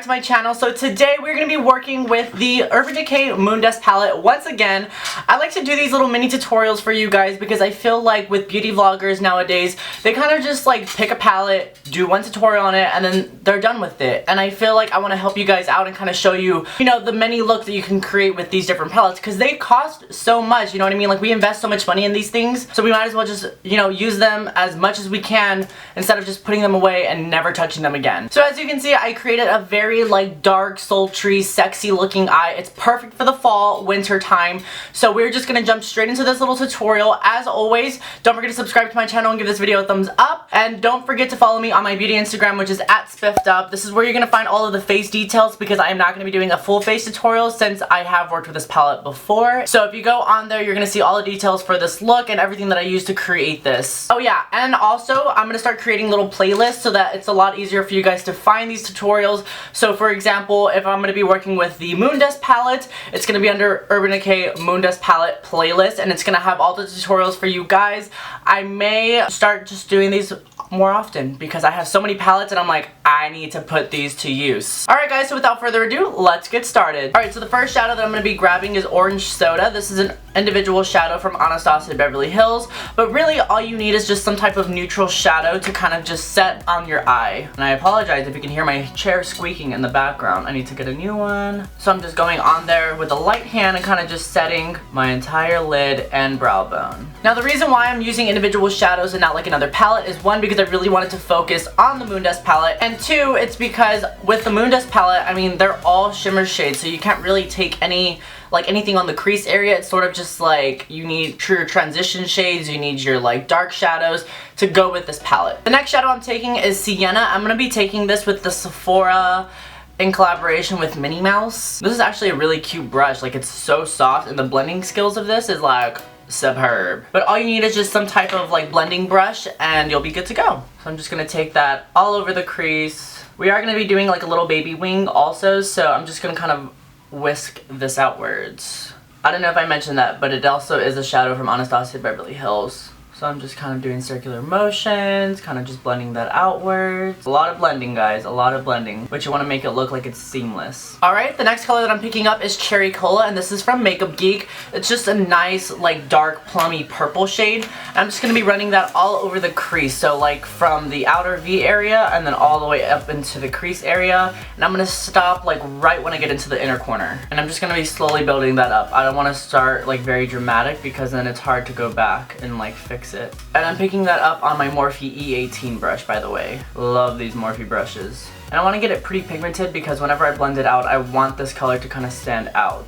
back to my channel. So today we're going to be working with the Urban Decay Moondust palette once again. I like to do these little mini tutorials for you guys because I feel like with beauty vloggers nowadays, they kind of just like pick a palette, do one tutorial on it, and then they're done with it. And I feel like I want to help you guys out and kind of show you, the many looks that you can create with these different palettes because they cost so much, you know what I mean? Like we invest so much money in these things, so we might as well just, use them as much as we can instead of just putting them away and never touching them again. So as you can see, I created a very like dark, sultry, sexy looking eye. It's perfect for the fall, winter time. So we're just gonna jump straight into this little tutorial. As always, don't forget to subscribe to my channel and give this video a thumbs up. And don't forget to follow me on my beauty Instagram, which is @SpiffUp. This is where you're gonna find all of the face details because I am not gonna be doing a full face tutorial since I have worked with this palette before. So if you go on there, you're gonna see all the details for this look and everything that I used to create this. Oh yeah, and also I'm gonna start creating little playlists so that it's a lot easier for you guys to find these tutorials. So for example, if I'm going to be working with the Moondust palette, it's going to be under Urban Decay Moondust palette playlist, and it's going to have all the tutorials for you guys. I may start just doing these more often because I have so many palettes and I'm like, I need to put these to use. Alright guys, so without further ado, let's get started. Alright, so the first shadow that I'm going to be grabbing is Orange Soda. This is an individual shadow from Anastasia Beverly Hills, but really all you need is just some type of neutral shadow to kind of just set on your eye. And I apologize if you can hear my chair squeaking in the background. I need to get a new one. So I'm just going on there with a light hand and kind of just setting my entire lid and brow bone. Now the reason why I'm using individual shadows and not like another palette is one, because I really wanted to focus on the Moondust palette, and two, it's because with the Moondust palette, I mean, they're all shimmer shades, so you can't really take anything on the crease area. It's sort of just like you need true transition shades, you need your like dark shadows to go with this palette. The next shadow I'm taking is Sienna. I'm going to be taking this with the Sephora in collaboration with Minnie Mouse. This is actually a really cute brush. Like, it's so soft and the blending skills of this is like superb. But all you need is just some type of like blending brush and you'll be good to go. So I'm just going to take that all over the crease. We are going to be doing like a little baby wing also, so I'm just going to kind of whisk this outwards. I don't know if I mentioned that, but it also is a shadow from Anastasia Beverly Hills. So I'm just kind of doing circular motions, kind of just blending that outwards. A lot of blending, guys, a lot of blending, but you want to make it look like it's seamless. Alright, the next color that I'm picking up is Cherry Cola, and this is from Makeup Geek. It's just a nice, like, dark, plummy purple shade. And I'm just going to be running that all over the crease, so like from the outer V area and then all the way up into the crease area. And I'm going to stop like right when I get into the inner corner. And I'm just going to be slowly building that up. I don't want to start like very dramatic because then it's hard to go back and like fix it. And I'm picking that up on my Morphe E18 brush, by the way. Love these Morphe brushes. And I want to get it pretty pigmented because whenever I blend it out, I want this color to kind of stand out.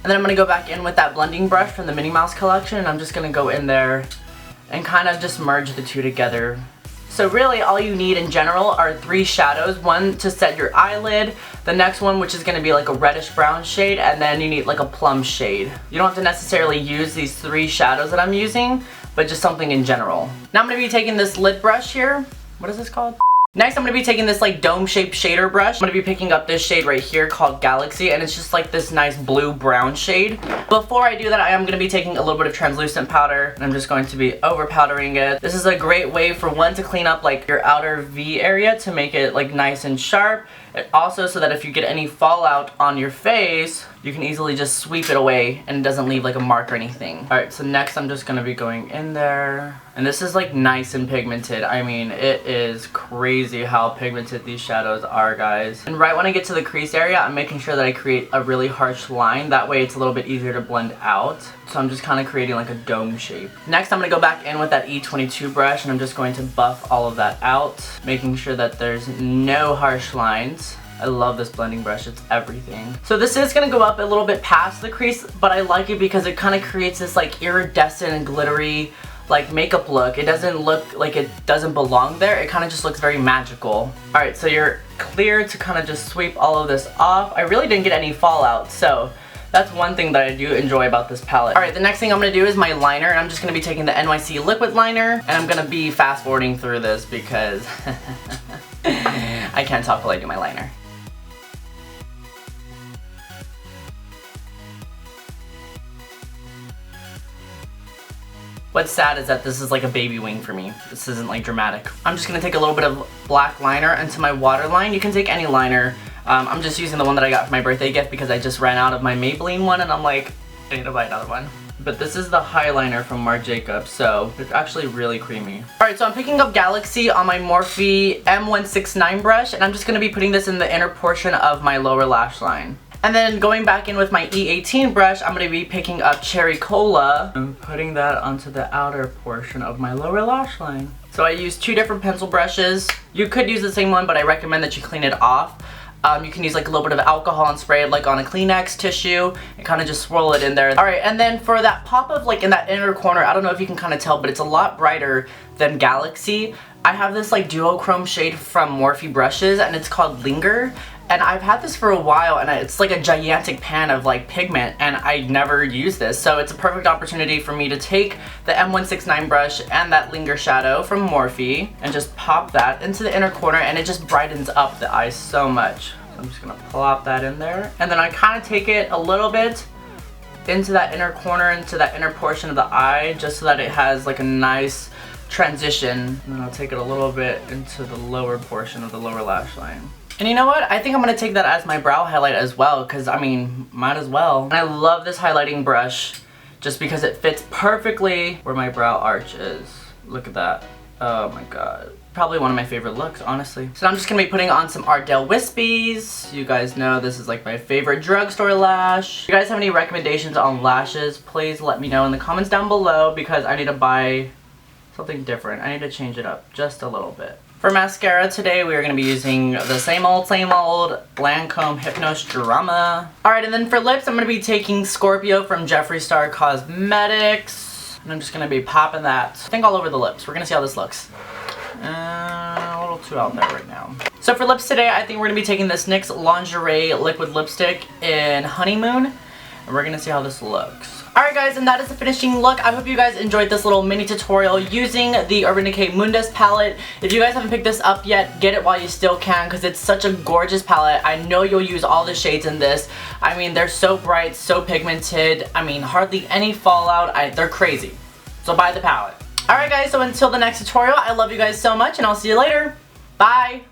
And then I'm going to go back in with that blending brush from the Minnie Mouse collection, and I'm just going to go in there and kind of just merge the two together. So really all you need in general are 3 shadows. One to set your eyelid, the next one which is going to be like a reddish brown shade, and then you need like a plum shade. You don't have to necessarily use these 3 shadows that I'm using, but just something in general. Now I'm going to be taking this lid brush here. What is this called? Next I'm going to be taking this like dome-shaped shader brush. I'm going to be picking up this shade right here called Galaxy, and it's just like this nice blue-brown shade. Before I do that, I am going to be taking a little bit of translucent powder, and I'm just going to be over-powdering it. This is a great way for one to clean up like your outer V area to make it like nice and sharp. It also so that if you get any fallout on your face, you can easily just sweep it away and it doesn't leave like a mark or anything. Alright, so next I'm just going to be going in there. And this is like nice and pigmented. I mean, it is crazy how pigmented these shadows are, guys. And right when I get to the crease area, I'm making sure that I create a really harsh line. That way it's a little bit easier to blend out. So I'm just kind of creating like a dome shape. Next I'm going to go back in with that E22 brush and I'm just going to buff all of that out, making sure that there's no harsh lines. I love this blending brush, it's everything. So this is going to go up a little bit past the crease, but I like it because it kind of creates this like iridescent and glittery like makeup look. It doesn't look like it doesn't belong there, it kind of just looks very magical. Alright, so you're clear to kind of just sweep all of this off. I really didn't get any fallout, so that's one thing that I do enjoy about this palette. Alright, the next thing I'm going to do is my liner, and I'm just going to be taking the NYC liquid liner, and I'm going to be fast forwarding through this because I can't talk while I do my liner. What's sad is that this is like a baby wing for me. This isn't like dramatic. I'm just gonna take a little bit of black liner into my waterline. You can take any liner. I'm just using the one that I got for my birthday gift because I just ran out of my Maybelline one and I'm like, I need to buy another one. But this is the highliner from Marc Jacobs, so it's actually really creamy. Alright, so I'm picking up Galaxy on my Morphe M169 brush, and I'm just going to be putting this in the inner portion of my lower lash line. And then going back in with my E18 brush, I'm going to be picking up Cherry Cola and putting that onto the outer portion of my lower lash line. So I used 2 different pencil brushes. You could use the same one, but I recommend that you clean it off. You can use like a little bit of alcohol and spray it like on a Kleenex tissue and kind of just swirl it in there. Alright, and then for that pop of like in that inner corner, I don't know if you can kind of tell, but it's a lot brighter than Galaxy. I have this like duochrome shade from Morphe brushes and it's called Linger. And I've had this for a while and it's like a gigantic pan of like pigment and I never use this. So it's a perfect opportunity for me to take the M169 brush and that Linger shadow from Morphe and just pop that into the inner corner and it just brightens up the eyes so much. So I'm just gonna plop that in there. And then I kind of take it a little bit into that inner corner, into that inner portion of the eye, just so that it has like a nice transition. And then I'll take it a little bit into the lower portion of the lower lash line. And you know what? I think I'm going to take that as my brow highlight as well, because I mean, might as well. And I love this highlighting brush just because it fits perfectly where my brow arch is. Look at that. Oh my god. Probably one of my favorite looks, honestly. So I'm just going to be putting on some Ardell Wispies. You guys know this is like my favorite drugstore lash. If you guys have any recommendations on lashes, please let me know in the comments down below because I need to buy something different. I need to change it up just a little bit. For mascara today, we are going to be using the same old Lancome Hypnose Drama. Alright, and then for lips, I'm going to be taking Scorpio from Jeffree Star Cosmetics. And I'm just going to be popping that, I think, all over the lips. We're going to see how this looks. A little too out there right now. So for lips today, I think we're going to be taking this NYX Lingerie Liquid Lipstick in Honeymoon. And we're going to see how this looks. Alright guys, and that is the finishing look. I hope you guys enjoyed this little mini tutorial using the Urban Decay Moondust palette. If you guys haven't picked this up yet, get it while you still can because it's such a gorgeous palette. I know you'll use all the shades in this. I mean, they're so bright, so pigmented. I mean, hardly any fallout. They're crazy. So buy the palette. Alright guys, so until the next tutorial, I love you guys so much and I'll see you later. Bye!